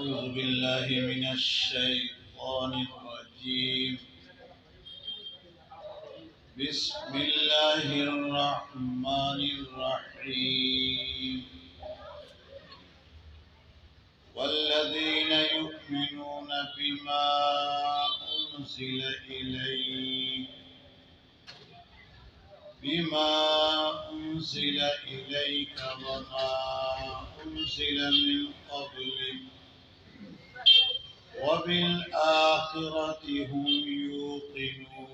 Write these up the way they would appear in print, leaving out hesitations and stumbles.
أعوذ بالله من الشيطان الرجيم. بسم الله الرحمن الرحيم. والذين يؤمنون بما أنزل إليك وما أنزل من قبلك وبالآخرة هم يوقنون.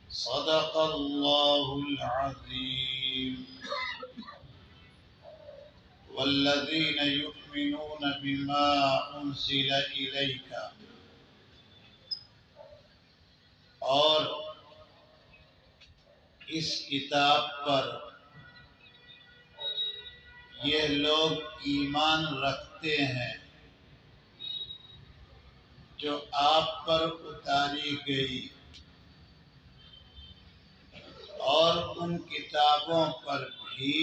صدق الله العظيم. والذين يؤمنون بما أنزل إليك، اور اس کتاب پر یہ لوگ ایمان رکھتے ہیں جو آپ پر اتاری گئی، اور ان کتابوں پر بھی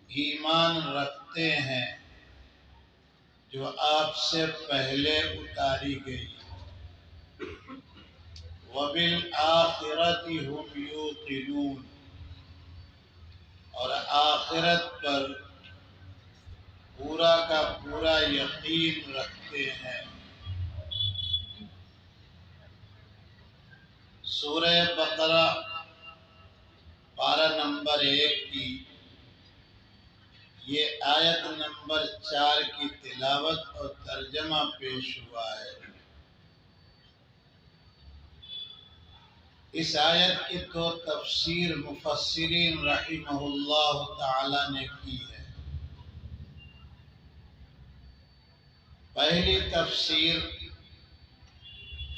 ایمان رکھتے ہیں جو آپ سے پہلے اتاری گئی۔ وَبِالْآخِرَةِ هُمْ يُوقِنُونَ، اور آخرت پر پورا کا پورا یقین رکھتے ہیں۔ سورہ بقرہ پارہ نمبر 1 کی یہ آیت نمبر 4 کی تلاوت اور ترجمہ پیش ہوا ہے۔ اس آیت کی تو تفسیر مفسرین رحمہ اللہ تعالی نے کی ہے۔ پہلی تفسیر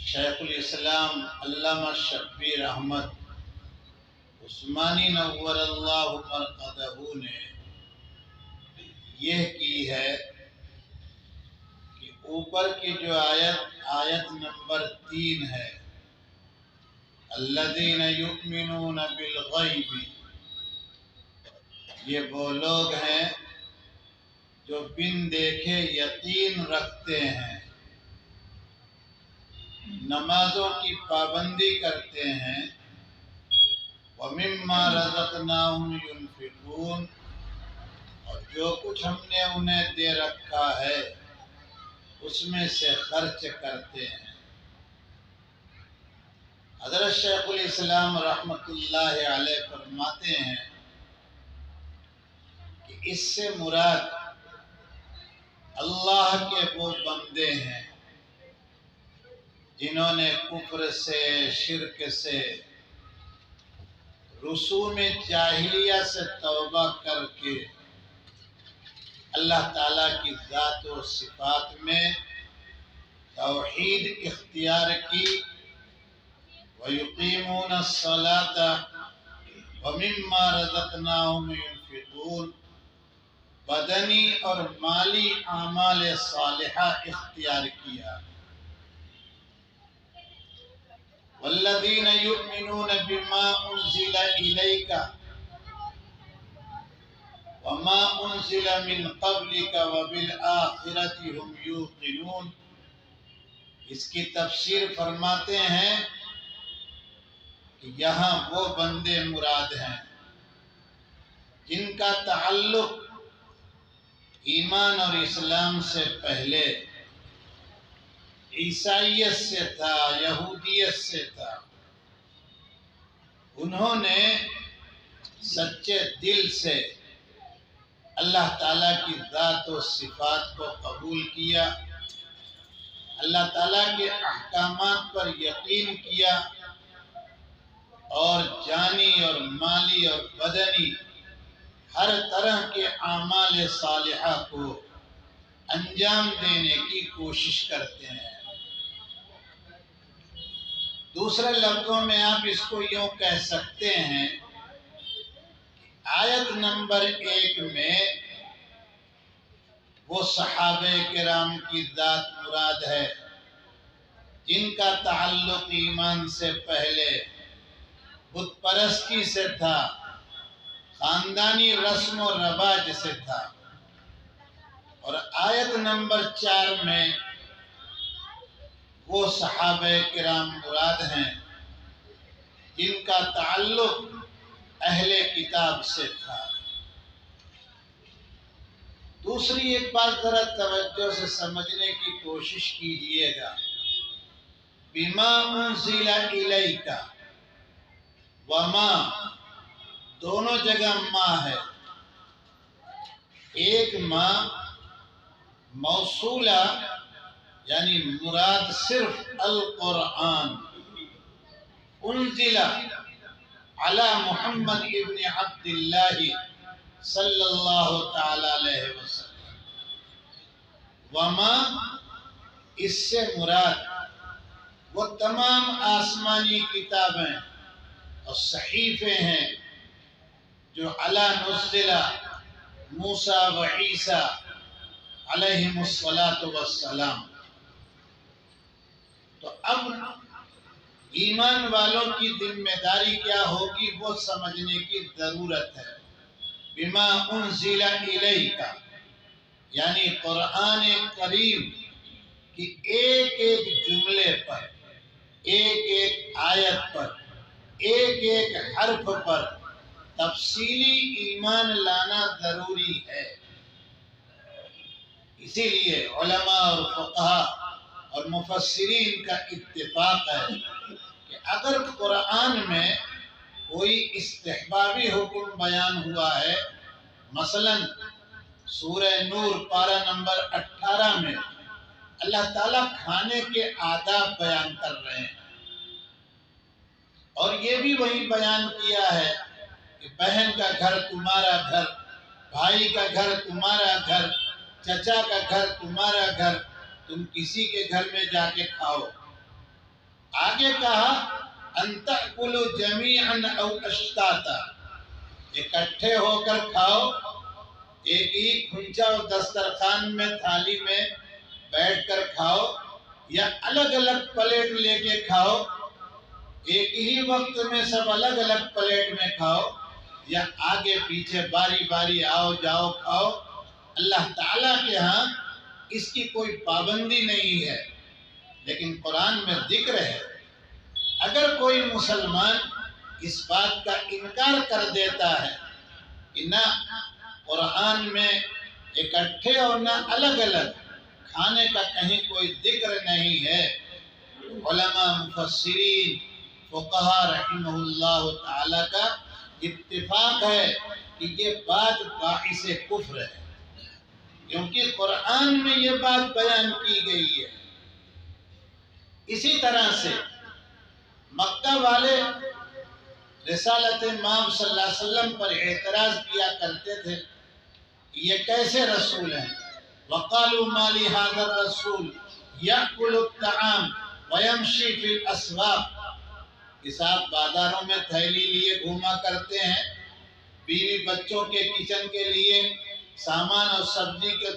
شیخ الاسلام علامہ شبیر احمد عثمانی نور اللہ مرقدہ نے یہ کی ہے کہ اوپر کی جو آیت نمبر 3 ہے، الذین یؤمنون بالغیب، یہ وہ لوگ ہیں جو بن دیکھے یقین رکھتے ہیں، نمازوں کی پابندی کرتے ہیں، وَمِمَّا رَزَقْنَاهُمْ يُنْفِقُونَ، اور جو کچھ ہم نے انہیں دے رکھا ہے اس میں سے خرچ کرتے ہیں۔ حضرت شیخ الاسلام رحمۃ اللہ علیہ فرماتے ہیں کہ اس سے مراد اللہ کے وہ بندے ہیں جنہوں نے کفر سے، شرک سے، رسوم جاہلیہ سے توبہ کر کے اللہ تعالیٰ کی ذات و صفات میں توحید اختیار کی، وَيُقِيمُونَ الصَّلَاةَ وَمِمَّا رَزَقْنَاهُمْ يُنْفِقُونَ، بدنی اور مالی اعمال صالحہ اختیار کیا۔ وَالَّذِينَ يُؤْمِنُونَ بِمَا أُنزِلَ إِلَيْكَ وَمَا أُنزِلَ مِن قَبْلِكَ وَبِالْآخِرَةِ هُمْ يُوقِنُونَ، اس کی تفسیر فرماتے ہیں کہ یہاں وہ بندے مراد ہیں جن کا تعلق ایمان اور اسلام سے پہلے عیسائیت سے تھا، یہودیت سے تھا۔ انہوں نے سچے دل سے اللہ تعالیٰ کی ذات و صفات کو قبول کیا، اللہ تعالیٰ کے احکامات پر یقین کیا، اور جانی اور مالی اور بدنی ہر طرح کے اعمال صالحہ کو انجام دینے کی کوشش کرتے ہیں۔ دوسرے لفظوں میں آپ اس کو یوں کہہ سکتے ہیں، آیت نمبر 1 میں وہ صحابہ کرام کی ذات مراد ہے جن کا تعلق ایمان سے پہلے بت پرستی سے تھا، خاندانی رسم و رواج سے تھا۔ اور آیت نمبر 4 میں وہ صحابہ کرام مراد ہیں جن کا تعلق اہل کتاب سے تھا۔ دوسری ایک بات ذرا توجہ سے سمجھنے کی کوشش کیجئے گا، بما انزل الیک وما، دونوں جگہ ما ہے۔ ایک ما موصولہ یعنی مراد صرف القرآن، انزل علی محمد ابن عبداللہ صلی اللہ تعالی علیہ وسلم۔ وما، اس سے مراد وہ تمام آسمانی کتابیں اور صحیفے ہیں جو علی نزل موسیٰ و عیسیٰ علیہم السلام۔ تو اب ایمان والوں کی ذمہ داری کیا ہوگی وہ سمجھنے کی ضرورت ہے۔ بما انزل الیک یعنی قرآن کریم کی ایک ایک جملے پر، ایک ایک آیت پر، ایک ایک حرف پر تفصیلی ایمان لانا ضروری ہے۔ اسی لیے علماء اور فقہاء اور مفسرین کا اتفاق ہے کہ اگر قرآن میں کوئی استحبابی حکم بیان ہوا ہے، مثلا سورہ نور پارہ نمبر 18 میں اللہ تعالیٰ کھانے کے آداب بیان کر رہے ہیں، اور یہ بھی وہی بیان کیا ہے کہ بہن کا گھر تمہارا گھر، بھائی کا گھر تمہارا گھر، چچا کا گھر تمہارا گھر، تم کسی کے گھر میں جا کے کھاؤ۔ آگے کہا ان تأکلوا جمیعا او اشتاتا، اکٹھے ہو کر کھاؤ، ایک ہی کھنچا اور دسترخوان میں تھالی میں بیٹھ کر کھاؤ، یا الگ الگ پلیٹ لے کے کھاؤ، ایک ہی وقت میں سب الگ الگ پلیٹ میں کھاؤ، یا آگے پیچھے باری باری آؤ جاؤ کھاؤ۔ اللہ تعالیٰ کے ہاں اس کی کوئی پابندی نہیں ہے، لیکن قرآن میں ذکر ہے اگر کوئی مسلمان اس بات کا انکار کر دیتا ہے کہ نہ قرآن میں اکٹھے اور نہ الگ الگ کھانے کا کہیں کوئی ذکر نہیں ہے، علماء مفسرین فقہاء رحمہ اللہ تعالی کا اتفاق ہے کہ یہ بات باعث کفر ہے، کیونکہ قرآن میں یہ بات بیان کی گئی ہے۔ اسی طرح سے مکہ والے رسالت امام صلی اللہ علیہ وسلم پر اعتراض کیا کرتے تھے، یہ کیسے رسول ہیں؟ وَقَالُوا مَا لِهَذَا الرَّسُولِ يَأْكُلُ الطَّعَامَ وَيَمْشِي فِي الْأَسْوَاقِ، کہ آپ بازاروں میں تھیلی لیے گھوما کرتے ہیں، بیوی بچوں کے کچن کے لیے سامان اور سبزی کے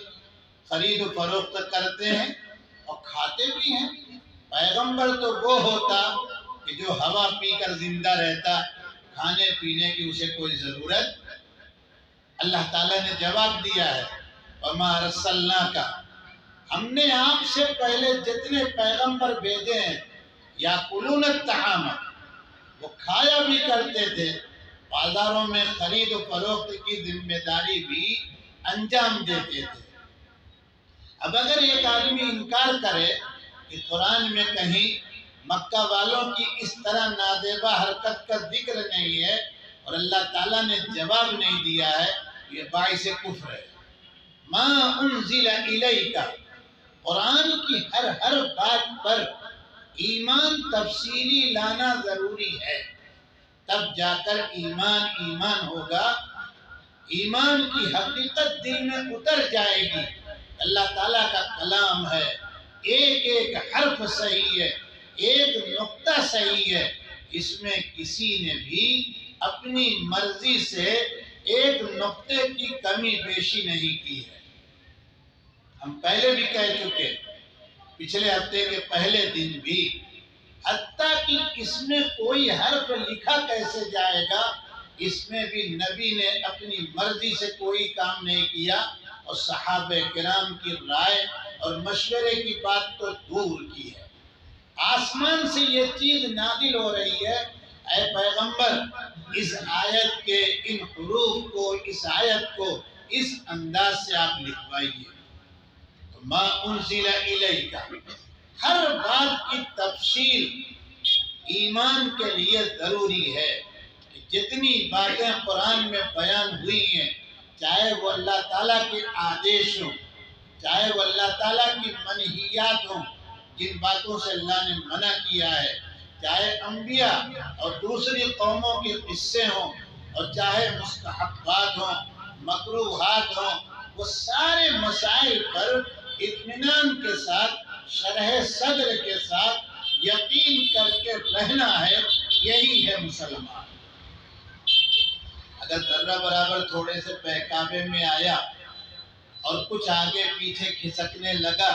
خرید و فروخت کرتے ہیں اور کھاتے بھی ہیں۔ پیغمبر تو وہ ہوتا کہ جو ہوا پی کر زندہ رہتا، کھانے پینے کی اسے کوئی ضرورت۔ اللہ تعالیٰ نے جواب دیا ہے وَمَا أَرْسَلْنَاكَ، ہم نے آپ سے پہلے جتنے پیغمبر بھیجے ہیں یَأْكُلُونَ الطَّعَامَ، وہ کھایا بھی کرتے تھے، بازاروں میں خرید و فروخت کی ذمہ داری بھی انجام دیتے تھے۔ اب اگر ایک آدمی انکار کرے کہ قرآن میں کہیں مکہ والوں کی اس طرح نادیبہ حرکت کا ذکر نہیں ہے اور اللہ تعالیٰ نے جواب نہیں دیا ہے، یہ باعث کفر ہے۔ ما انزل الیک، قرآن کی ہر بات پر ایمان تفصیلی لانا ضروری ہے، تب جا کر ایمان ہوگا، ایمان کی حقیقت دل میں اتر جائے گی۔ اللہ تعالیٰ کا کلام ہے، ایک ایک حرف صحیح ہے، ایک نقطہ صحیح ہے، اس میں کسی نے بھی اپنی مرضی سے ایک نقطے کی کمی بیشی نہیں کی ہے۔ ہم پہلے بھی کہہ چکے، پچھلے ہفتے کے پہلے دن بھی، حتیٰ کہ اس میں کوئی حرف لکھا کیسے جائے گا، اس میں بھی نبی نے اپنی مرضی سے کوئی کام نہیں کیا، اور صحابہ کرام کی رائے اور مشورے کی بات تو دور کی ہے۔ آسمان سے یہ چیز نازل ہو رہی ہے، اے پیغمبر اس آیت کے ان حروف کو، اس آیت کو اس انداز سے آپ لکھوائیے۔ ما انزل الیک، ہر بات کی تفصیل ایمان کے لیے ضروری ہے کہ جتنی باتیں قرآن میں بیان ہوئی ہیں، چاہے وہ اللہ تعالیٰ کے آدیش ہوں، چاہے وہ اللہ تعالیٰ کی منہیات ہوں، جن باتوں سے اللہ نے منع کیا ہے، چاہے انبیاء اور دوسری قوموں کے قصے ہوں، اور چاہے مستحبات ہوں، مکروہات ہوں، وہ سارے مسائل پر اطمینان کے ساتھ، شرح صدر کے ساتھ یقین کر کے رہنا ہے۔ یہی ہے مسلمان۔ اگر ذرہ برابر تھوڑے سے بہکاوے میں آیا اور کچھ آگے پیچھے کھسکنے لگا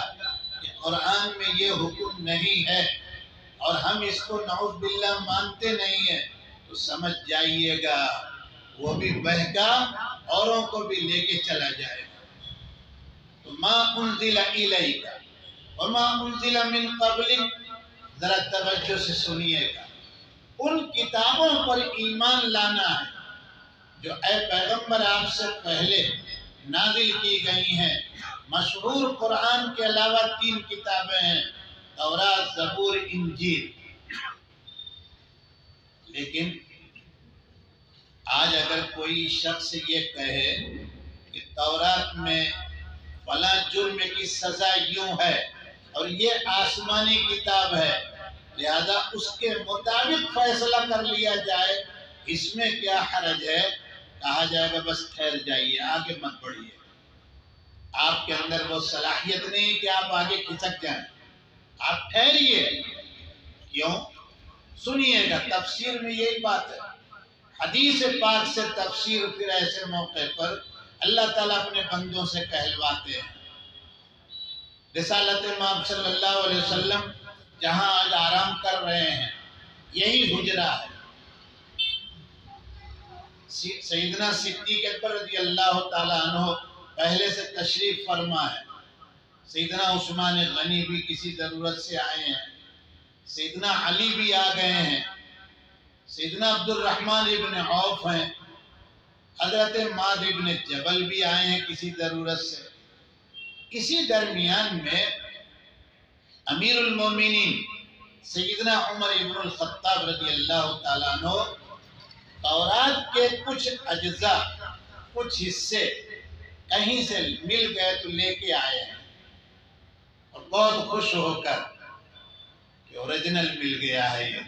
کہ قرآن میں یہ حکم نہیں ہے اور ہم اس کو نعوذ باللہ مانتے نہیں ہیں، تو سمجھ جائیے گا وہ بھی بہکا، اوروں کو بھی لے کے چلا جائے گا۔ تو ما انزل الیک وما انزل من قبلک، ذرا توجہ سے سنیے گا، ان کتابوں پر ایمان لانا ہے جو اے پیغمبر آپ سے پہلے نازل کی گئی ہیں۔ مشہور قرآن کے علاوہ 3 کتابیں ہیں، تورات، زبور، انجیل۔ لیکن آج اگر کوئی شخص یہ کہے کہ تورات میں فلاں جرم کی سزا یوں ہے اور یہ آسمانی کتاب ہے، لہذا اس کے مطابق فیصلہ کر لیا جائے، اس میں کیا حرج ہے؟ کہا جائے گا بس ٹھہر جائیے، آگے مت بڑھیے، آپ کے اندر وہ صلاحیت نہیں کہ آپ آگے کھسک جائیں، آپ ٹھہریے۔ کیوں؟ سنیے گا، تفسیر میں یہی بات ہے۔ حدیث پاک سے تفسیر پھر ایسے موقع پر اللہ تعالیٰ اپنے بندوں سے کہلواتے ہیں۔ رسالت مآب صلی اللہ علیہ وسلم جہاں آج آرام کر رہے ہیں، یہی حجرہ ہے۔ سیدنا صدیق اکبر رضی اللہ تعالیٰ عنہ پہلے سے تشریف فرما ہے، سیدنا عثمان غنی بھی کسی ضرورت سے آئے ہیں، سیدنا علی بھی آ گئے ہیں، سیدنا عبد الرحمن ابن عوف ہیں، حضرت معاذ ابن جبل بھی آئے ہیں کسی ضرورت سے۔ اسی درمیان میں امیر المومنین سیدنا عمر ابن الخطاب رضی اللہ تعالیٰ عنہ تورات کے کچھ اجزاء، کچھ حصے کہیں سے مل گئے تو لے کے آئے ہیں، اور بہت خوش ہو کر کہ اوریجنل مل گیا ہے، یہ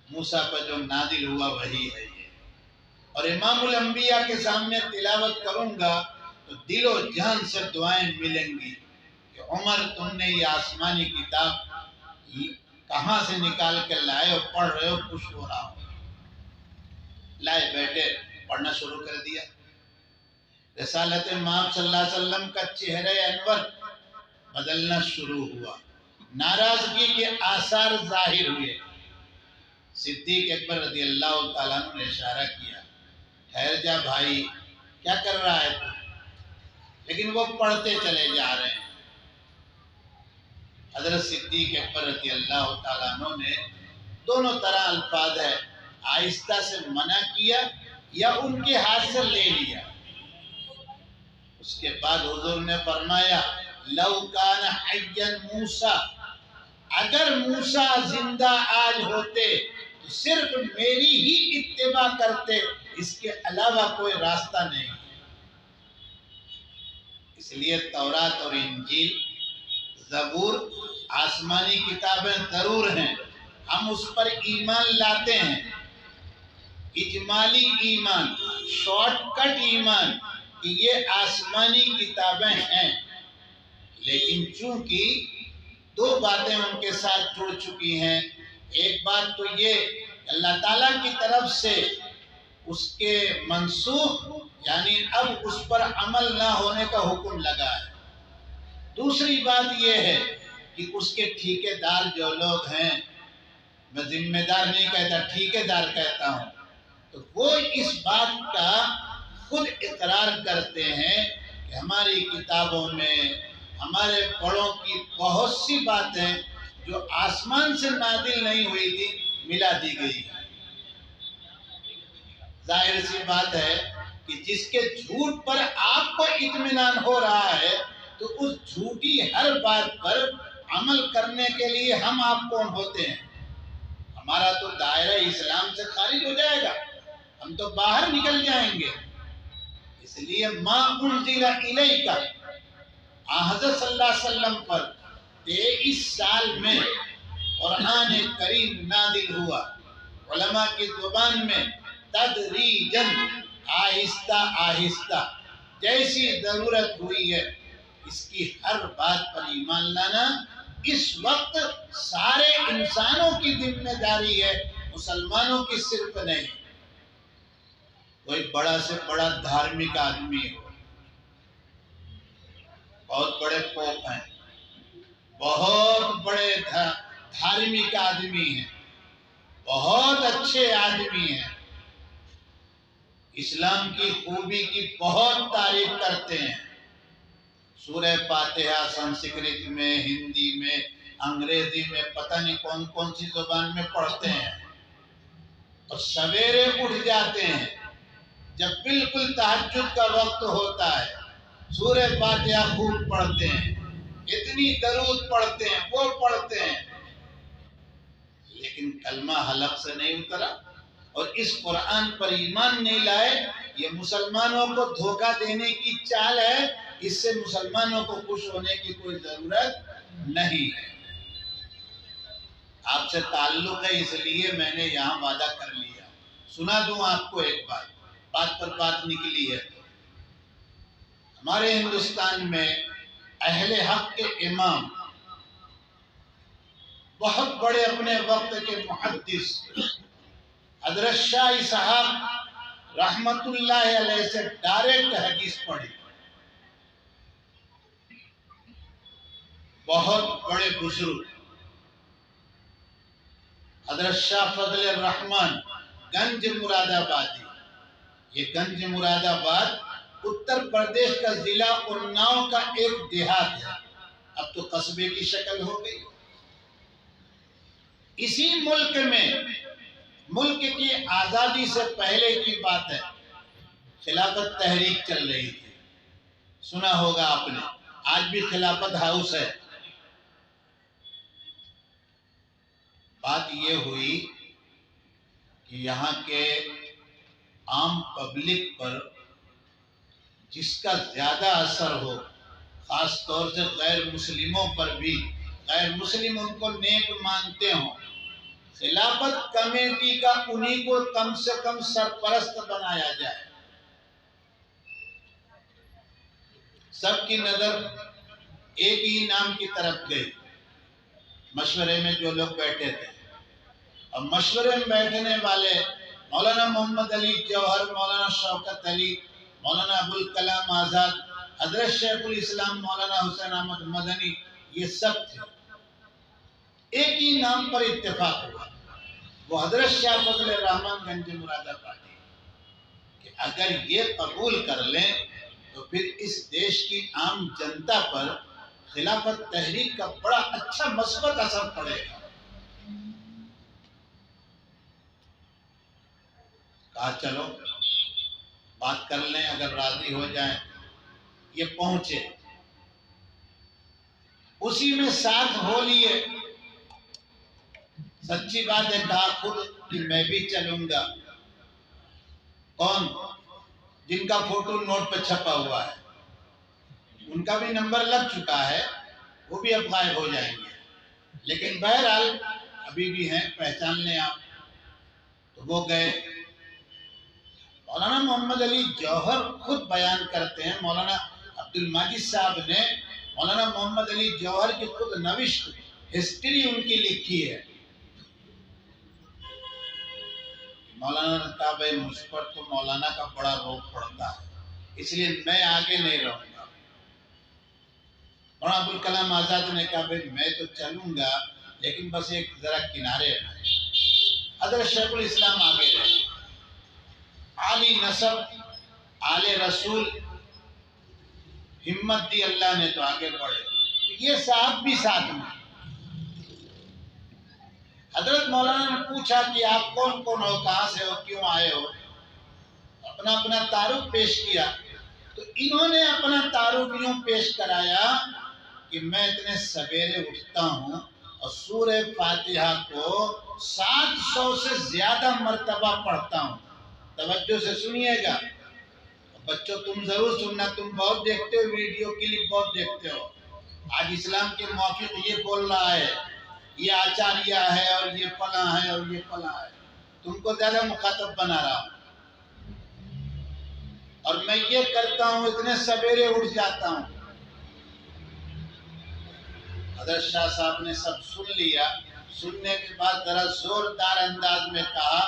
موسیٰ پر جو نازل ہوا وہی ہے یہ، اور امام الانبیاء کے سامنے تلاوت کروں گا تو دل و جان سے دعائیں ملیں گی کہ عمر تم نے یہ آسمانی کتاب کہاں سے نکال کے لائے اور پڑھ رہے ہو، خوش ہو رہا ہو۔ لائے بیٹھے، پڑھنا شروع کر دیا۔ رسالت مآب صلی اللہ علیہ وسلم کا چہرہ انور بدلنا شروع ہوا، ناراضگی کے آثار ظاہر ہوئے۔ صدیق اکبر رضی اللہ تعالیٰ عنہ نے اشارہ کیا، ٹھہر جا بھائی، کیا کر رہا ہے تو؟ لیکن وہ پڑھتے چلے جا رہے ہیں۔ حضرت صدیق اکبر رضی اللہ تعالیٰ عنہ نے دونوں طرح الفاظ ہے، آہستہ سے منع کیا یا ان کے ہاتھ سے لے لیا۔ اس کے بعد حضور نے فرمایا لو کان حیا موسیٰ، اگر موسیٰ زندہ آج ہوتے تو صرف میری ہی اتباع کرتے، اس کے علاوہ کوئی راستہ نہیں۔ اس لیے تورات اور انجیل، زبور آسمانی کتابیں ضرور ہیں، ہم اس پر ایمان لاتے ہیں، اجمالی ایمان، شارٹ کٹ ایمان کہ یہ آسمانی کتابیں ہیں، لیکن چونکہ 2 باتیں ان کے ساتھ جڑ چکی ہیں۔ ایک بات تو یہ اللہ تعالیٰ کی طرف سے اس کے منسوخ، یعنی اب اس پر عمل نہ ہونے کا حکم لگا ہے۔ دوسری بات یہ ہے کہ اس کے ٹھیکیدار جو لوگ ہیں، میں ذمہ دار نہیں کہتا، ٹھیکیدار کہتا ہوں، تو وہ اس بات کا خود اقرار کرتے ہیں کہ کہ ہماری کتابوں میں ہمارے بڑوں کی بہت سی باتیں جو آسمان سے نازل نہیں ہوئی تھی ملا دی گئی ہے۔ ظاہر سی بات ہے کہ جس کے جھوٹ پر آپ کو اطمینان ہو رہا ہے تو اس جھوٹی ہر بات پر عمل کرنے کے لیے ہم آپ کون ہوتے ہیں؟ ہمارا تو دائرہ اسلام سے خارج ہو جائے گا، ہم تو باہر نکل جائیں گے۔ اس لیے ما انزل الیک، حضرت صلی اللہ علیہ وسلم پر 23 سال میں قرآن کریم نازل ہوا، علماء کی زبان میں تدریجاً، آہستہ آہستہ، جیسی ضرورت ہوئی ہے اس کی ہر بات پر ایمان لانا اس وقت سارے انسانوں کی ذمہ داری ہے، مسلمانوں کی صرف نہیں۔ کوئی بڑا سے بڑا دھارمک آدمی ہو، بہت بڑے پوپ ہیں، بہت بڑے دھارمک آدمی ہیں، بہت اچھے آدمی ہیں، اسلام کی خوبی کی بہت تعریف کرتے ہیں، سورہ فاتحہ سنسکرت میں، ہندی میں، انگریزی میں، پتہ نہیں کون کون سی زبان میں پڑھتے ہیں، اور سویرے اٹھ جاتے ہیں جب بالکل تہجد کا وقت ہوتا ہے، سورہ فاتحہ خوب پڑھتے ہیں، اتنی درود پڑھتے ہیں، وہ پڑھتے ہیں، لیکن کلمہ حلق سے نہیں اترا اور اس قرآن پر ایمان نہیں لائے۔ یہ مسلمانوں کو دھوکہ دینے کی چال ہے، اس سے مسلمانوں کو خوش ہونے کی کوئی ضرورت نہیں ہے۔ آپ سے تعلق ہے اس لیے میں نے یہاں وعدہ کر لیا۔ سنا دوں آپ کو ایک بات پر بات نکلی ہے۔ ہمارے ہندوستان میں اہل حق کے امام، بہت بڑے اپنے وقت کے محدث حضرت شاہ اسحاق رحمت اللہ علیہ سے ڈائریکٹ حدیث پڑھی، بہت بڑے بزرگ حضرت شاہ فضل الرحمن گنج مراد آبادی۔ یہ گنج مراد آباد اتر پردیش کا ضلع اناؤ کا ایک دیہات ہے، اب تو قصبے کی شکل ہو گئی۔ اسی ملک میں، ملک کی آزادی سے پہلے کی بات ہے، خلافت تحریک چل رہی تھی، سنا ہوگا آپ نے، آج بھی خلافت ہاؤس ہے۔ بات یہ ہوئی کہ یہاں کے عام پبلک پر جس کا زیادہ اثر ہو، خاص طور سے غیر مسلموں پر بھی، غیر مسلم ان کو نیک مانتے ہوں، خلافت کمیٹی کا انہی کو کم سے کم سرپرست بنایا جائے۔ سب کی نظر ایک ہی نام کی طرف گئی، مشورے میں جو لوگ بیٹھے تھے، اور مشورے میں بیٹھنے والے مولانا محمد علی جوہر، مولانا شوکت علی، مولانا ابوالکلام آزاد، حضرت شیخ الاسلام مولانا حسین احمد مدنی، یہ سب تھے۔ ایک ہی نام پر اتفاق ہوا، وہ حضرت شاہ فضل الرحمن گنج مراد آبادی، کہ اگر یہ قبول کر لیں تو پھر اس دیش کی عام جنتا پر خلافت تحریک کا بڑا اچھا مثبت اثر پڑے گا۔ کہا چلو بات کر لیں، اگر راضی ہو جائیں۔ یہ پہنچے، اسی میں ساتھ ہو لیے، سچی بات ہے، کہا خود کہ میں بھی چلوں گا۔ کون؟ جن کا فوٹو نوٹ پہ چھپا ہوا ہے، ان کا بھی نمبر لگ چکا ہے، وہ بھی اب غائب ہو جائیں گے، لیکن بہرحال ابھی بھی ہیں، پہچان لیں آپ۔ تو وہ گئے۔ مولانا محمد علی جوہر خود بیان کرتے ہیں، مولانا عبد المجید صاحب نے مولانا محمد علی جوہر کی خود نوشت، ہسٹری ان کی لکھی ہے۔ مولانا نے کہا بھائی مجھ پر تو مولانا کا بڑا روپ پڑتا ہے، اس لیے میں آگے نہیں رہوں گا۔ مولانا ابوالکلام آزاد نے کہا بھائی میں تو چلوں گا، لیکن بس ایک ذرا کنارے رہے۔ حضرت شیخ الاسلام آگے رہے، عالی نسب، آل رسول، ہمت دی اللہ نے تو آگے بڑھے. یہ صاحب بھی ساتھ میں. حضرت مولانا نے پوچھا کہ آپ کون کون ہو, کہاں سے ہو, کیوں آئے ہو, اپنا اپنا تعارف پیش کیا. تو انہوں نے اپنا تعارف یوں پیش کرایا کہ میں اتنے سویرے اٹھتا ہوں اور سورہ فاتحہ کو 700 سے زیادہ مرتبہ پڑھتا ہوں. توجہ سے سنیے گا بچوں, تم ضرور سننا, تم بہت دیکھتے ہو ویڈیو کلپ, بہت دیکھتے ہو. آج اسلام کے موافق یہ بول رہا ہے, یہ آچاریہ ہے اور یہ فلاں ہے اور یہ فلاں ہے. تم کو زیادہ مخاطب بنا رہا ہوں. اور میں یہ کرتا ہوں, اتنے سویرے اٹھ جاتا ہوں. حضرت شاہ صاحب نے سب سن لیا. سننے کے بعد ذرا زوردار انداز میں کہا,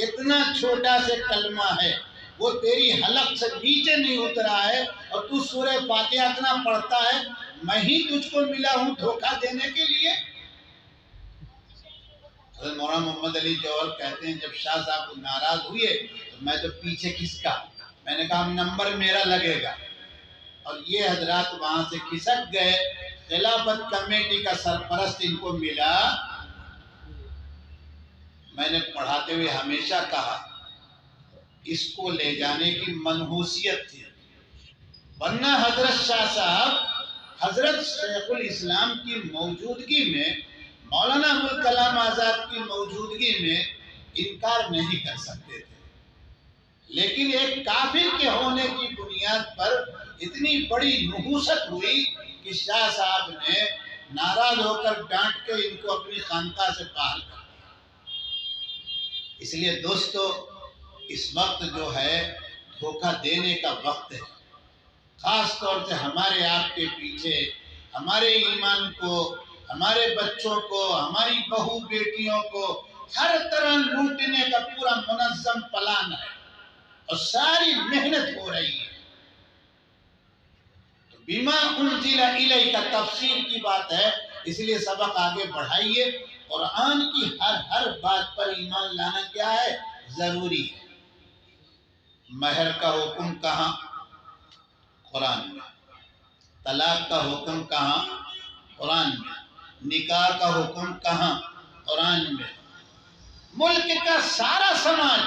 اتنا چھوٹا سے کلمہ ہے, وہ تیری حلق سے نیچے نہیں اترا ہے, اور تو سورہ فاتحہ اتنا پڑھتا ہے, میں ہی تجھ کو ملا ہوں دھوکہ دینے کے لیے. حضرت مولانا محمد علی جوہر کہتے ہیں جب شاہ صاحب ناراض ہوئے تو میں تو پیچھے کھسکا. میں نے کہا نمبر میرا لگے گا. اور یہ حضرات وہاں سے کھسک گئے. خلافت کمیٹی کا سرپرست ان کو ملا. میں نے پڑھاتے ہوئے ہمیشہ کہا اس کو لے جانے کی منحوسیت تھی, ورنہ حضرت شاہ صاحب حضرت شیخ الاسلام کی موجودگی میں, مولانا ابوالکلام آزاد کی موجودگی میں انکار نہیں کر سکتے تھے. لیکن ایک کافر کے ہونے کی بنیاد پر اتنی بڑی نحوست ہوئی کہ شاہ صاحب نے ناراض ہو کر ڈانٹ کے ان کو اپنی خانقاہ سے باہر کر دیا. اس لیے دوستو, اس وقت جو ہے دھوکہ دینے کا وقت ہے. خاص طور سے ہمارے آپ کے پیچھے ہمارے ایمان کو, ہمارے بچوں کو, ہماری بہو بیٹیوں کو ہر طرح لوٹنے کا پورا منظم پلان ہے اور ساری محنت ہو رہی ہے. تو بما انزل الیک کا تفسیر کی بات ہے, اس لیے سبق آگے بڑھائیے. قرآن کی ہر بات پر ایمان لانا کیا ہے, ضروری ہے. مہر کا حکم کہاں؟ قرآن میں. طلاق کا حکم کہاں؟ قرآن میں. نکاح کا حکم کہاں؟ قرآن میں. ملک کا سارا سماج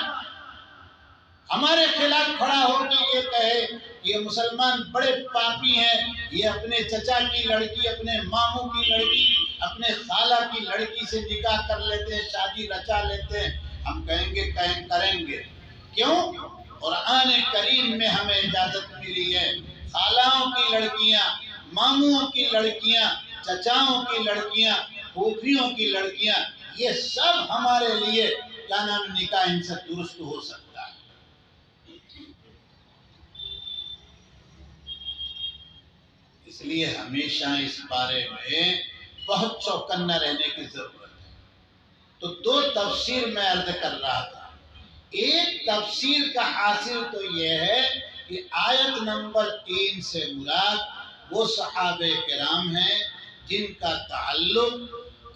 ہمارے خلاف کھڑا ہو کے یہ کہے یہ مسلمان بڑے پاپی ہیں, یہ اپنے چچا کی لڑکی, اپنے ماموں کی لڑکی, اپنے خالہ کی لڑکی سے نکاح کر لیتے ہیں, شادی رچا لیتے ہیں, ہم کہیں گے کریں گے. کیوں؟ قرآن کریم میں ہمیں اجازت ملی ہے. خالہوں کی لڑکیاں, ماموں کی لڑکیاں, چچاؤں کی لڑکیاں, پھوپھیوں کی لڑکیاں, یہ سب ہمارے لیے کیا نام نکاح ان سے درست ہو سکتا ہے. اس لیے ہمیشہ اس بارے میں بہت چوکنا رہنے کی ضرورت ہے. تو دو تفسیر میں عرض کر رہا تھا. ایک تفسیر کا حاصل تو یہ ہے کہ آیت نمبر 3 سے مراد وہ صحابہ کرام ہیں جن کا تعلق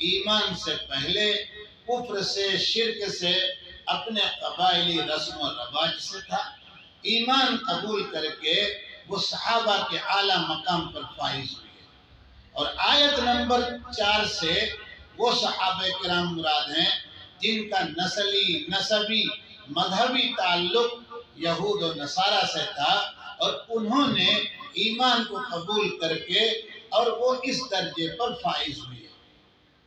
ایمان سے پہلے کفر سے, شرک سے, اپنے قبائلی رسم و رواج سے تھا. ایمان قبول کر کے وہ صحابہ کے اعلیٰ مقام پر فائز ہوئے. اور آیت نمبر 4 سے وہ صحابہ کرام مراد ہیں جن کا نسبی مذہبی تعلق یہود و نصارہ سے تھا, اور انہوں نے ایمان کو قبول کر کے اور وہ اس درجے پر فائز ہوئے.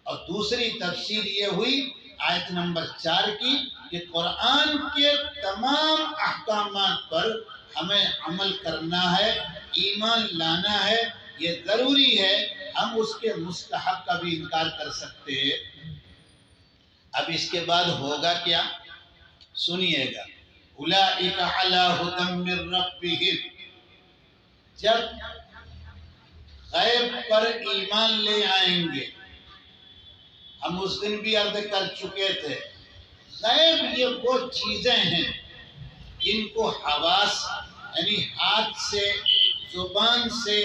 اور دوسری تفسیر یہ ہوئی آیت نمبر 4 کی کہ قرآن کے تمام احکامات پر ہمیں عمل کرنا ہے, ایمان لانا ہے, یہ ضروری ہے. ہم اس کے مستحق کا بھی انکار کر سکتے ہیں. اب اس کے بعد ہوگا کیا, سنیے گا. اولئک علی ھدی من ربہم, جب غیب پر ایمان لے آئیں گے. ہم اس دن بھی عرض کر چکے تھے, غیب یہ وہ چیزیں ہیں جن کو حواس یعنی ہاتھ سے, زبان سے,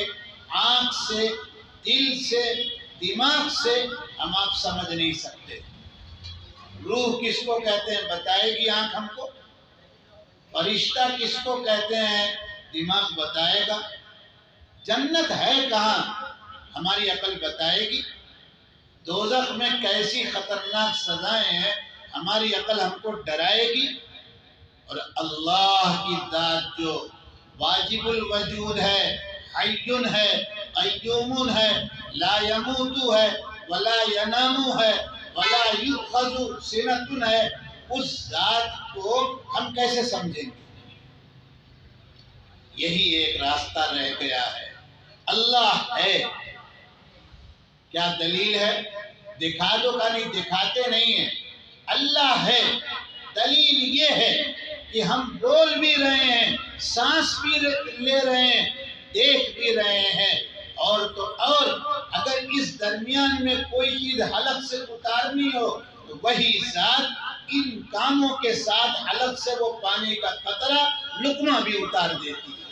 آنکھ سے, دل سے, دماغ سے ہم آپ سمجھ نہیں سکتے. روح کس کو کہتے ہیں بتائے گی آنکھ ہم کو. فرشتہ کس کو کہتے ہیں دماغ بتائے گا. جنت ہے کہاں ہماری عقل بتائے گی، دوزخ میں کیسی خطرناک سزائیں ہیں ہماری عقل ہم کو ڈرائے گی، اور اللہ کی ذات جو واجب الوجود ہے، حیٌ ہے، قیوم ہے، لا یموت ہے ولا ینام ہے ولا یؤخذ سنۃ ہے، اس ذات کو ہم کیسے سمجھیں گے؟ یہی ایک راستہ رہ گیا ہے۔ اللہ ہے، کیا دلیل ہے؟ دکھا دو، کا نہیں دکھاتے نہیں ہیں۔ اللہ ہے، دلیل یہ ہے کہ ہم بول بھی رہے ہیں، سانس بھی لے رہے ہیں، دیکھ بھی رہے ہیں، اور تو اور اگر اس درمیان میں کوئی چیز حلق سے اتارنی ہو تو وہی ذات ان کاموں کے ساتھ حلق سے وہ پانی کا قطرہ لقمہ بھی اتار دیتی ہے۔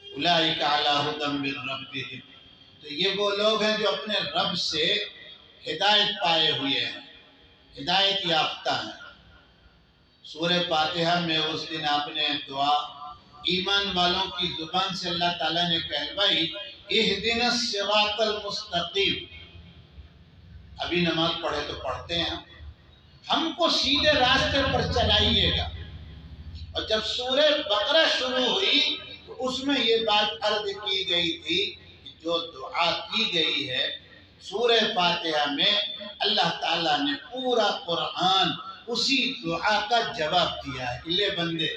اولئک علی ھدی من ربہم، تو یہ وہ لوگ ہیں جو اپنے رب سے ہدایت پائے ہوئے ہیں، ہدایت یافتہ ہیں۔ سورہ فاتحہ میں اس دن آپ نے دعا ایمان والوں کی زبان سے اللہ تعالیٰ نے کہلوائی، اہدنا الصراط المستقیم۔ ابھی نماز پڑھے تو پڑھتے ہیں ہم کو سیدھے راستے پر چلائیے گا۔ اور جب سورہ بقرہ شروع ہوئی تو اس میں یہ بات عرض کی گئی تھی کہ جو دعا کی گئی ہے سورہ فاتحہ میں، اللہ تعالیٰ نے پورا قرآن اسی دعا کا جواب دیا ہے کہ لے بندے،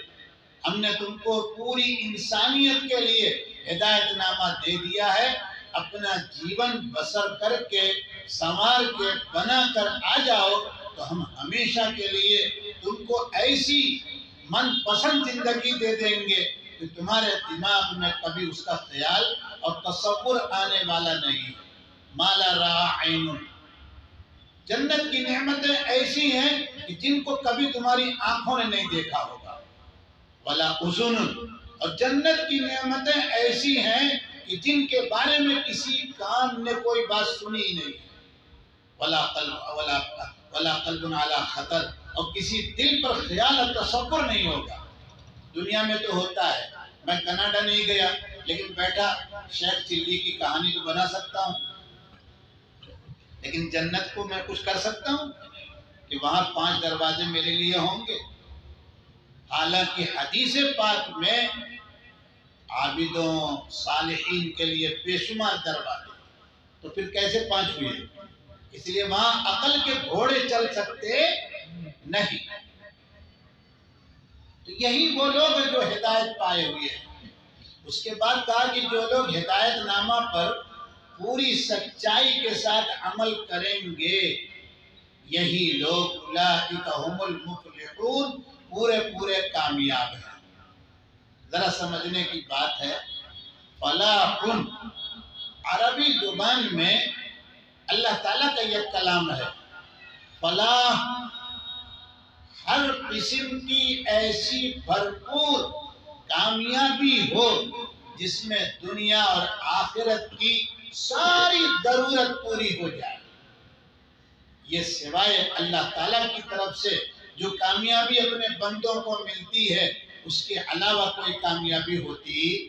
ہم نے تم کو پوری انسانیت کے لیے ہدایت نامہ دے دیا ہے، اپنا جیون بسر کر کے سنوار کے بنا کر آ جاؤ تو ہم ہمیشہ کے لیے تم کو ایسی من پسند زندگی دے دیں گے کہ تمہارے دماغ میں کبھی اس کا خیال اور تصور آنے والا نہیں۔ ما لا رأى عین، جنت کی نعمتیں ایسی ہیں کہ جن کو کبھی تمہاری آنکھوں نے نہیں دیکھا ہوگا۔ ولا اذن، اور جنت کی نعمتیں ایسی ہیں کہ جن کے بارے میں کسی کان نے کوئی بات سنی ہی نہیں۔ ولا قلب علی خطر، اور کسی دل پر خیال اور تصور نہیں ہوگا۔ دنیا میں تو ہوتا ہے، میں کینیڈا نہیں گیا لیکن بیٹھا شیخ چلی کی کہانی تو بنا سکتا ہوں، لیکن جنت کو میں کچھ کر سکتا ہوں کہ وہاں 5 دروازے میرے لیے ہوں گے؟ حالانکہ حدیث پاک میں عابدوں صالحین کے لیے بے شمار دروازے، تو پھر کیسے 5 ہوئے؟ اس لیے وہاں عقل کے گھوڑے چل سکتے نہیں۔ تو یہی وہ لوگ ہیں جو ہدایت پائے ہوئے ہیں۔ اس کے بعد کہا کہ جو لوگ ہدایت نامہ پر پوری سچائی کے ساتھ عمل کریں گے، یہی لوگ اولئک ھم المفلحون، پورے کامیاب ہیں۔ ذرا سمجھنے کی بات ہے، فلاح عربی زبان میں اللہ تعالیٰ کا یہ کلام ہے۔ فلاح ہر قسم کی ایسی بھرپور کامیابی ہو جس میں دنیا اور آخرت کی ساری ضرورت پوری ہو جائے۔ یہ سوائے اللہ تعالیٰ کی طرف سے جو کامیابی اپنے بندوں کو ملتی ہے اس کے علاوہ کوئی کامیابی ہوتی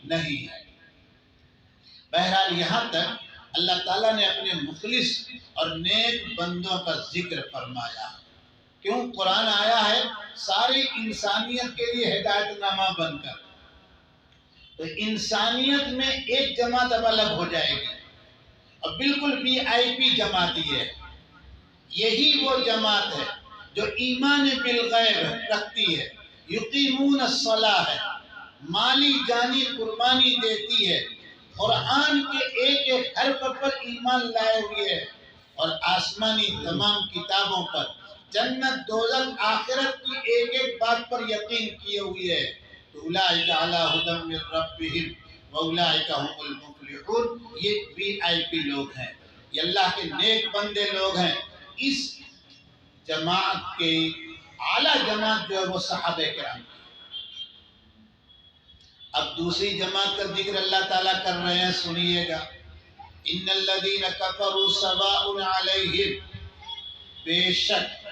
نہیں ہے۔ بہرحال یہاں تک اللہ تعالیٰ نے اپنے مخلص اور نیک بندوں کا ذکر فرمایا۔ کیوں قرآن آیا ہے؟ ساری انسانیت کے لیے ہدایت نامہ بن کر۔ تو انسانیت میں ایک جماعت اب الگ ہو جائے گی، اور بالکل VIP جماعت یہ ہے۔ یہی وہ جماعت ہے جو ایمان بالغیب رکھتی ہے، یقیمون الصلاۃ ہے، مالی جانی قربانی دیتی ہے، قرآن کے ایک ایک حرف پر ایمان لائے ہوئے ہے، اور آسمانی تمام کتابوں پر، جنت دوزخ آخرت کی ایک ایک بات پر یقین کیے ہوئے ہے۔ تو اولئک علی ھدی من ربہم واولئک ھم المفلحون، یہ VIP لوگ ہیں، یہ اللہ کے نیک بندے لوگ ہیں۔ اس جماعت کے اعلیٰ جماعت جو ہے وہ صحابہ کرام۔ اب دوسری جماعت کا ذکر اللہ تعالیٰ کر رہے ہیں، سنیے گا۔ ان الذین کفروا سواء علیہم، بے شک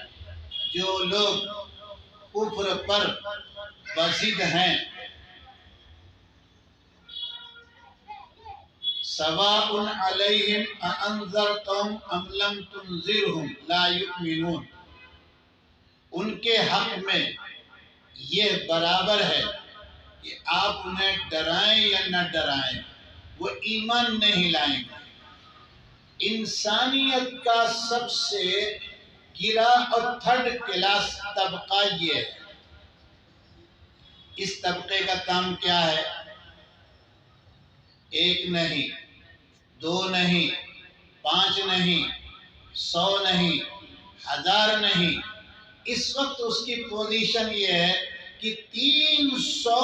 جو لوگ کفر پر بضد ہیں، سواء علیہم اانذرتہم ام لم تنذرہم لا یؤمنون، ان کے حق میں یہ برابر ہے کہ آپ انہیں ڈرائیں یا نہ ڈرائیں، وہ ایمان نہیں لائیں گے۔ انسانیت کا سب سے گرا اور تھرڈ کلاس طبقہ یہ ہے۔ اس طبقے کا کام کیا ہے؟ ایک نہیں، دو نہیں، 5 نہیں، 100 نہیں، 1000 نہیں، اس وقت اس کی پوزیشن یہ ہے کہ 300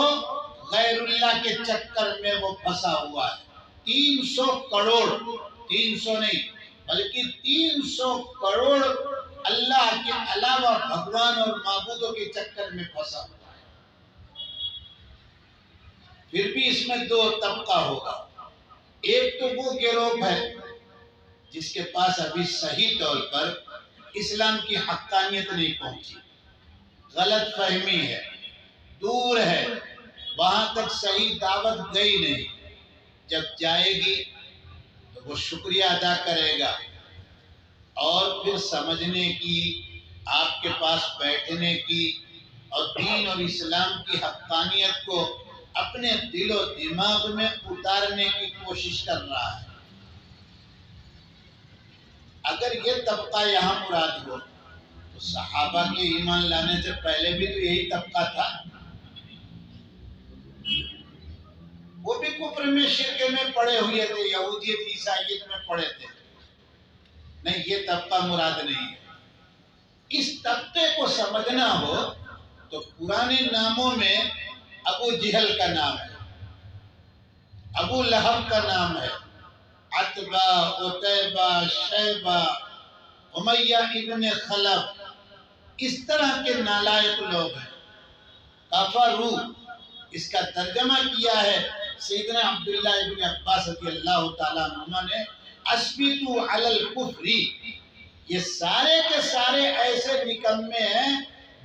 غیر اللہ کے چکر میں وہ پھنسا ہوا ہے۔ 300 کروڑ، 300 نہیں بلکہ 300 کروڑ اللہ کے علاوہ بھگوان اور معبودوں کے چکر میں پھنسا ہوا ہے۔ پھر بھی اس میں 2 طبقہ ہوگا۔ ایک تو وہ گروہ ہے جس کے پاس ابھی صحیح طور پر اسلام کی حقانیت نہیں پہنچی، غلط فہمی ہے، دور ہے، وہاں تک صحیح دعوت گئی نہیں۔ جب جائے گی تو وہ شکریہ ادا کرے گا اور پھر سمجھنے کی، آپ کے پاس بیٹھنے کی اور دین اور اسلام کی حقانیت کو اپنے دل و دماغ میں اتارنے کی کوشش کر رہا ہے۔ اگر یہ طبقہ یہاں مراد ہو تو صحابہ کے ایمان لانے سے پہلے بھی تو یہی طبقہ تھا، وہ بھی کفر میں، شرک میں پڑے ہوئے تھے، یہودیت عیسائیت میں پڑے تھے۔ نہیں، یہ طبقہ مراد نہیں ہے۔ اس طبقے کو سمجھنا ہو تو پرانے ناموں میں ابو جہل کا نام ہے، ابو لہب کا نام ہے، عتبہ، عتیبہ، شیبہ، امیہ ابن خلف، اس طرح کے نالائق لوگ ہیں۔ کفروا، اس کا ترجمہ کیا ہے سیدنا عبداللہ ابن عباس رضی اللہ تعالیٰ عنہ نے، اثبتوا علی الکفر۔ یہ سارے کے سارے ایسے نکمے ہیں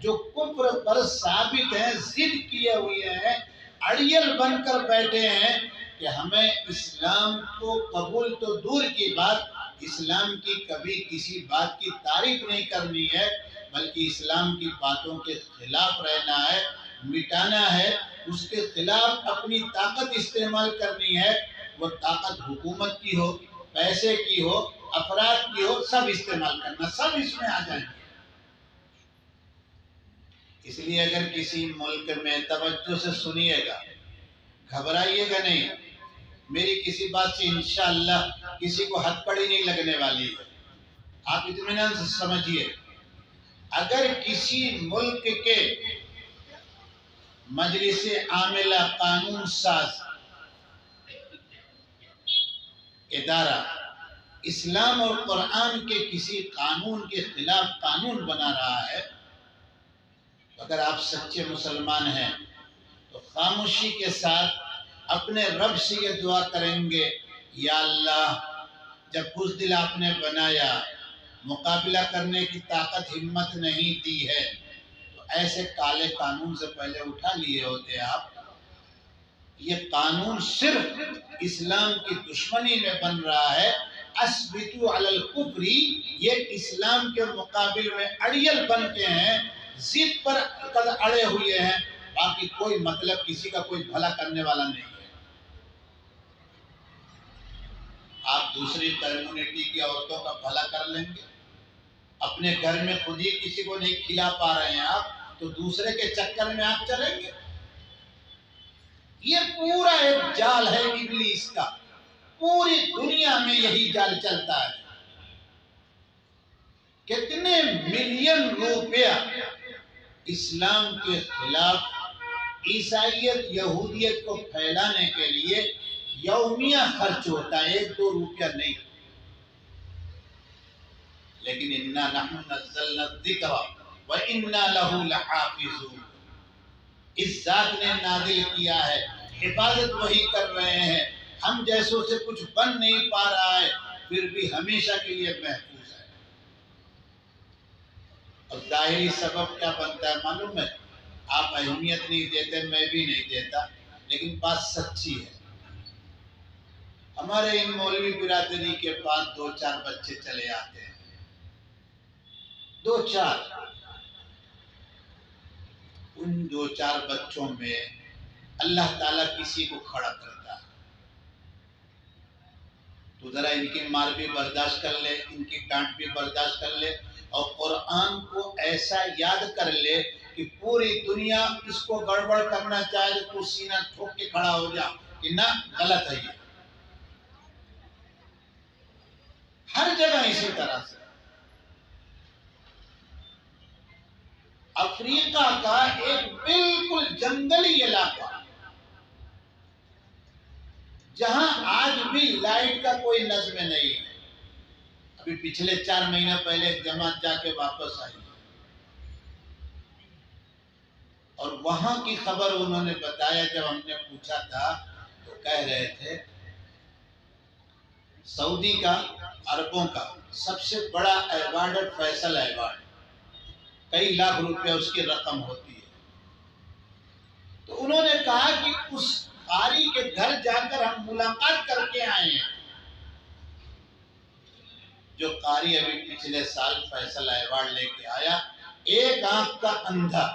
جو کفر پر ثابت ہیں، ضد کیے ہوئے ہیں، اڑیل بن کر بیٹھے ہیں کہ ہمیں اسلام کو قبول تو دور کی بات، اسلام کی کبھی کسی بات کی تعریف نہیں کرنی ہے، بلکہ اسلام کی باتوں کے خلاف رہنا ہے، مٹانا ہے، اس کے خلاف اپنی طاقت استعمال کرنی ہے۔ وہ طاقت حکومت کی ہو، پیسے کی ہو، افراد کی ہو، سب استعمال کرنا، سب اس میں آ جائیں گے۔ اس لیے اگر کسی ملک میں توجہ سے سنیے گا، گھبرائیے گا نہیں، میری کسی بات سے انشاءاللہ کسی کو ہتھ کڑی نہیں لگنے والی ہے، آپ اطمینان سے سمجھیے۔ اگر کسی ملک کے مجلس عاملہ، قانون ساز ادارہ اسلام اور قرآن کے کسی قانون کے خلاف قانون بنا رہا ہے، اگر آپ سچے مسلمان ہیں تو خاموشی کے ساتھ اپنے رب سے یہ دعا کریں گے، یا اللہ جب بزدل آپ نے بنایا، مقابلہ کرنے کی طاقت ہمت نہیں دی ہے، تو ایسے کالے قانون سے پہلے اٹھا لیے ہوتے آپ۔ یہ قانون صرف اسلام کی دشمنی میں بن رہا ہے۔ اثبتوا علی الکفر، یہ اسلام کے مقابل میں اڑیل بن کے ہیں، ضد پر اڑے ہوئے ہیں، باقی کوئی مطلب کسی کا کوئی بھلا کرنے والا نہیں ہے۔ آپ دوسری کمیونٹی کی عورتوں کا بھلا کر لیں گے، اپنے گھر میں خود ہی کسی کو نہیں کھلا پا رہے ہیں آپ، تو دوسرے کے چکر میں آپ چلیں گے۔ یہ پورا ایک جال ہے ابلیس کا، پوری دنیا میں یہی جال چلتا ہے۔ کتنے ملین روپیہ اسلام کے خلاف عیسائیت، یہودیت کو پھیلانے کے لیے یومیہ خرچ ہوتا ہے، 1-2 روپیہ نہیں۔ لیکن اِنَّا نَحْنُ نَزَّلْنَا الذِّكْرَ وَإِنَّا لَهُ لَحَافِظُونَ، اس ذات نے نازل کیا ہے، حفاظت وہی کر رہے ہیں، ہم جیسوں سے کچھ بن نہیں پا رہا ہے، پھر بھی ہمیشہ کے لیے محفوظ ہے۔ اور ظاہری سبب کیا بنتا ہے معلوم ہے؟ آپ اہمیت نہیں دیتے، میں بھی نہیں دیتا، لیکن بات سچی ہے۔ ہمارے ان مولوی برادری کے پاس 2-4 بچے چلے آتے ہیں، 2-4. ان 2-4 بچوں میں اللہ تعالیٰ کسی کو کھڑا کرتا ہے، تو ذرا ان کی مار بھی برداشت کر لے، ان کی ڈانٹ بھی برداشت کر لے، اور قرآن کو ایسا یاد کر لے کہ پوری دنیا اس کو گڑبڑ کرنا چاہے تو سینہ ٹھوک کے کھڑا ہو جا کہ نہ، غلط ہے یہ. ہر جگہ اسی طرح سے. افریقہ کا ایک بالکل جنگلی علاقہ جہاں آج بھی لائٹ کا کوئی نظم نہیں ہے. ابھی پچھلے 4 مہینے پہلے ایک جماعت جا کے واپس آئی اور وہاں کی خبر انہوں نے بتایا. جب ہم نے پوچھا تھا تو کہہ رہے تھے سعودی کا، عربوں کا سب سے بڑا ایوارڈ فیصل ایوارڈ، کئی لاکھ روپے اس کی رقم ہوتی ہے. تو انہوں نے کہا کہ اس قاری کے گھر جا کر ہم ملاقات کر کے آئے ہیں، جو قاری ابھی پچھلے سال فیصل ایوارڈ لے کے آیا، ایک آنکھ کا اندھا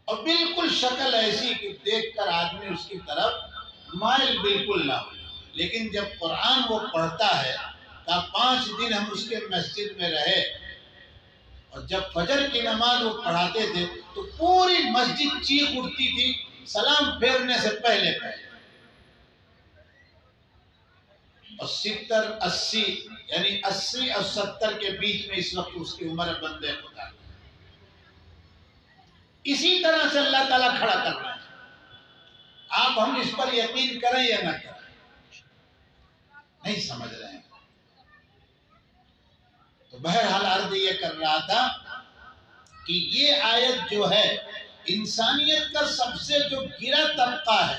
اور بالکل شکل ایسی کہ دیکھ کر آدمی اس کی طرف مائل بالکل نہ ہو. لیکن جب قرآن وہ پڑھتا ہے، کہا 5 دن ہم اس کے مسجد میں رہے، اور جب فجر کی نماز وہ پڑھاتے تھے تو پوری مسجد چیخ اٹھتی تھی سلام پھیرنے سے پہلے پہلے. اور 70-80 یعنی 80 اور 70 کے بیچ میں اس وقت اس کی عمر بندے خدا. اسی طرح سے اللہ تعالیٰ کھڑا کر رہا ہے. آپ ہم اس پر یقین کریں یا نہ کریں، نہیں سمجھ رہے ہیں. تو بہرحال عرض یہ کر رہا تھا کہ یہ آیت جو ہے انسانیت کا سب سے جو گرا طبقہ ہے،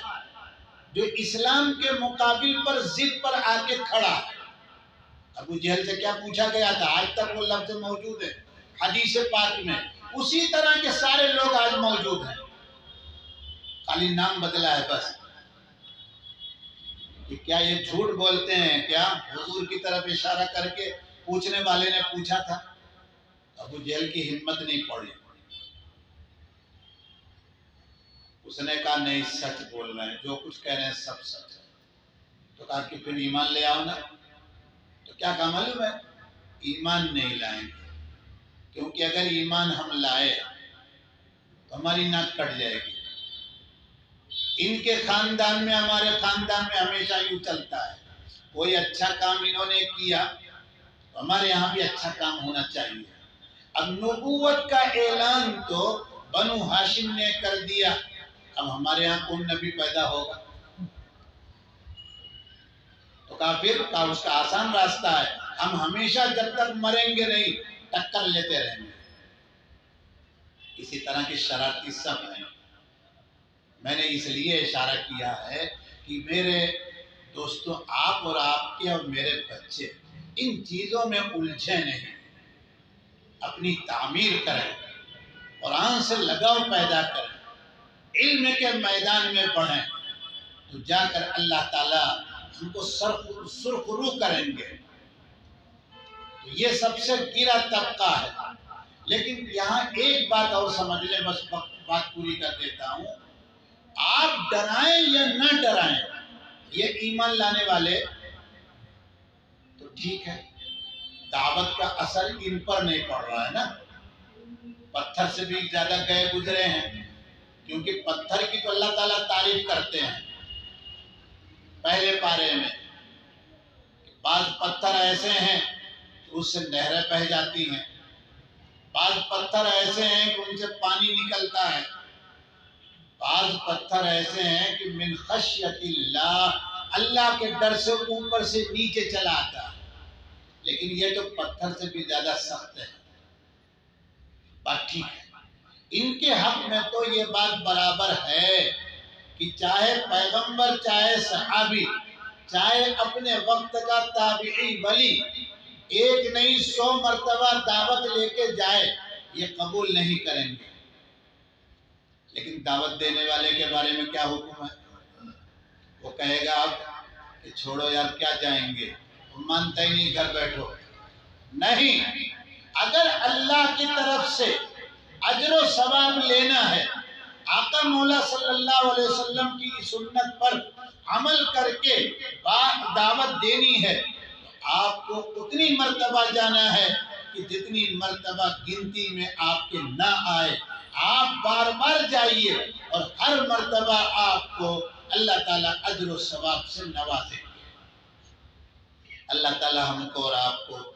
جو اسلام کے مقابل پر ضد پر آ کے کھڑا ہے. ابو جہل سے کیا پوچھا گیا تھا، آج تک وہ لفظ موجود ہے حدیث پاک میں. اسی طرح کے سارے لوگ آج موجود ہیں، خالی نام بدلا ہے بس. کہ کیا یہ جھوٹ بولتے ہیں کیا؟ حضور کی طرف اشارہ کر کے پوچھنے والے نے پوچھا تھا، ابو جہل کی ہمت نہیں پڑی. اس نے کہا نہیں، سچ بول رہے ہیں، جو کچھ کہہ رہے ہیں سب سچ ہے. تو کہا کہ پھر ایمان لے آؤ نا. تو کیا کہا معلوم ہے؟ ایمان نہیں لائیں گے، کیونکہ اگر ایمان ہم لائے تو ہماری ناک کٹ جائے گی. ان کے خاندان میں، ہمارے خاندان میں ہمیشہ یوں چلتا ہے، کوئی اچھا کام انہوں نے کیا تو ہمارے یہاں بھی اچھا کام ہونا چاہیے. اب نبوت کا اعلان تو بنو ہاشم نے کر دیا، اب ہمارے یہاں کون نبی پیدا ہوگا؟ تو کافر کا اس کا آسان راستہ ہے، ہم ہمیشہ جب تک مریں گے نہیں ٹکر لیتے رہیں گے. اسی طرح کی شرارتی سب ہیں. میں نے اس لیے اشارہ کیا ہے کہ میرے دوستوں، آپ اور آپ کے اور میرے بچے ان چیزوں میں الجھے نہیں، اپنی تعمیر کریں، قرآن سے لگاؤ پیدا کریں، علم کے میدان میں پڑھیں، تو جا کر اللہ تعالیٰ ہم کو سرخرو کریں گے. تو یہ سب سے گرا طبقہ ہے. لیکن یہاں ایک بات اور سمجھ لیں، بس بات پوری کر دیتا ہوں. آپ ڈرائیں یا نہ ڈرائیں یہ ایمان لانے والے تو ٹھیک ہے، دعوت کا اثر ان پر نہیں پڑ رہا ہے نا. پتھر سے بھی زیادہ گئے گزرے ہیں، کیونکہ پتھر کی تو اللہ تعالیٰ تعریف کرتے ہیں پہلے پارے میں. بعض پتھر ایسے ہیں کہ اس سے نہریں بہہ جاتی ہیں، بعض پتھر ایسے ہیں کہ ان سے پانی نکلتا ہے، بعض پتھر ایسے ہیں کہ من خشیت اللہ کے ڈر سے اوپر سے نیچے چلا آتا ہے. لیکن یہ تو پتھر سے بھی زیادہ سخت ہے. بات ٹھیک ہے. ان کے حق میں تو یہ بات برابر ہے کہ چاہے پیغمبر، چاہے صحابی، چاہے اپنے وقت کا تابعی ولی ایک نہیں 100 مرتبہ دعوت لے کے جائے، یہ قبول نہیں کریں گے. لیکن دعوت دینے والے کے بارے میں کیا حکم ہے؟ وہ کہے گا اب کہ چھوڑو یار کیا جائیں گے، تم مانتا ہی نہیں، گھر بیٹھو۔ نہیں، اگر اللہ کی طرف سے اجر و ثواب لینا ہے، آقا مولا صلی اللہ علیہ وسلم کی سنت پر عمل کر کے دعوت دینی ہے، آپ کو اتنی مرتبہ جانا ہے کہ جتنی مرتبہ گنتی میں آپ کے نہ آئے، آپ بار بار جائیے اور ہر مرتبہ آپ کو اللہ تعالیٰ اجر و ثواب سے نوازے گے۔ اللہ تعالیٰ ہم کو اور آپ کو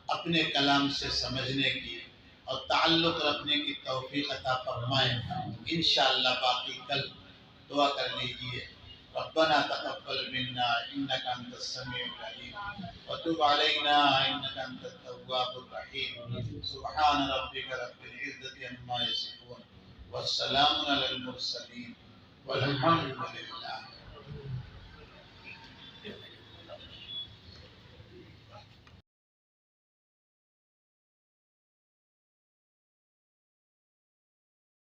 اپنے کلام سے سمجھنے کی اور تعلق رکھنے کی توفیق عطا فرمائے۔ انشاءاللہ باقی کل دعا کر لیجئے۔ ربنا تقبل منا انك انت السميع العليم وتب علينا انك انت التواب الرحيم سبحان ربك رب العزة عما يصفون والسلام على المرسلين والحمد لله